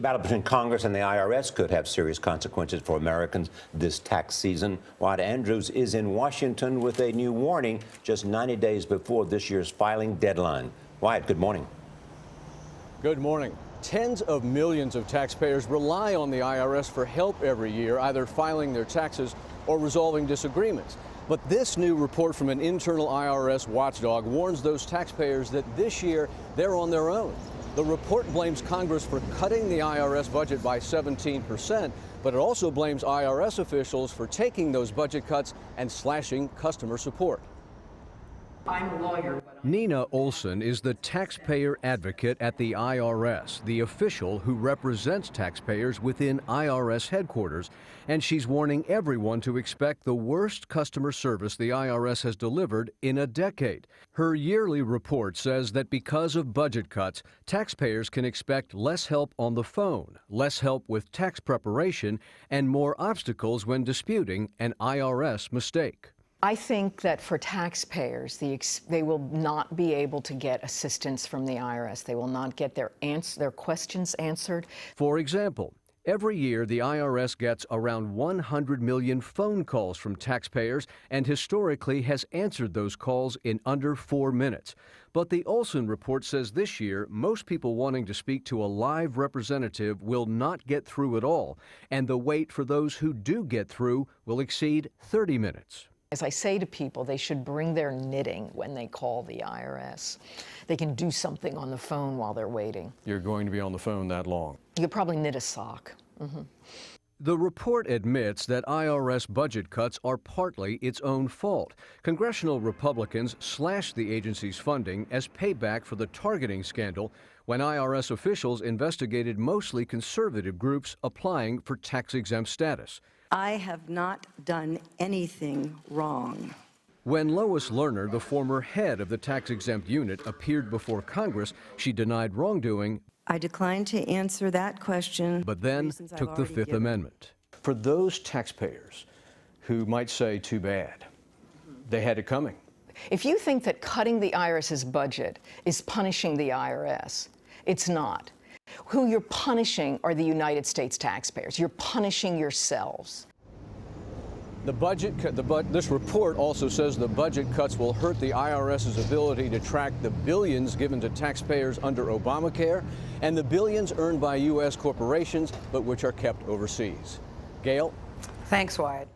The battle between Congress and the IRS could have serious consequences for Americans this tax season. Wyatt Andrews is in Washington with a new warning just 90 days before this year's filing deadline. Wyatt, good morning. Good morning. Tens of millions of taxpayers rely on the IRS for help every year, either filing their taxes or resolving disagreements. But this new report from an internal IRS watchdog warns those taxpayers that this year they're on their own. The report blames Congress for cutting the IRS budget by 17%, but it also blames IRS officials for taking those budget cuts and slashing customer support. I'm a lawyer. Nina Olson is the taxpayer advocate at the IRS, the official who represents taxpayers within IRS headquarters, and she's warning everyone to expect the worst customer service the IRS has delivered in a decade. Her yearly report says that because of budget cuts, taxpayers can expect less help on the phone, less help with tax preparation, and more obstacles when disputing an IRS mistake. I think that for taxpayers, they will not be able to get assistance from the IRS. They will not get their questions answered. For example, every year the IRS gets around 100 million phone calls from taxpayers and historically has answered those calls in under 4 minutes. But the Olson report says this year most people wanting to speak to a live representative will not get through at all, and the wait for those who do get through will exceed 30 minutes. As I say to people, they should bring their knitting when they call the IRS. They can do something on the phone while they're waiting. You're going to be on the phone that long? You could probably knit a sock. The report admits that IRS budget cuts are partly its own fault. Congressional Republicans slashed the agency's funding as payback for the targeting scandal when IRS officials investigated mostly conservative groups applying for tax-exempt status. I have not done anything wrong. When Lois Lerner, the former head of the tax-exempt unit, appeared before Congress, she denied wrongdoing. I declined to answer that question. But then took the Fifth Amendment. For those taxpayers who might say, too bad, they had it coming. If you think that cutting the IRS's budget is punishing the IRS, it's not. Who you're punishing are the United States taxpayers. You're punishing yourselves. This report also says the budget cuts will hurt the IRS's ability to track the billions given to taxpayers under Obamacare and the billions earned by U.S. corporations, but which are kept overseas. Gail? Thanks, Wyatt.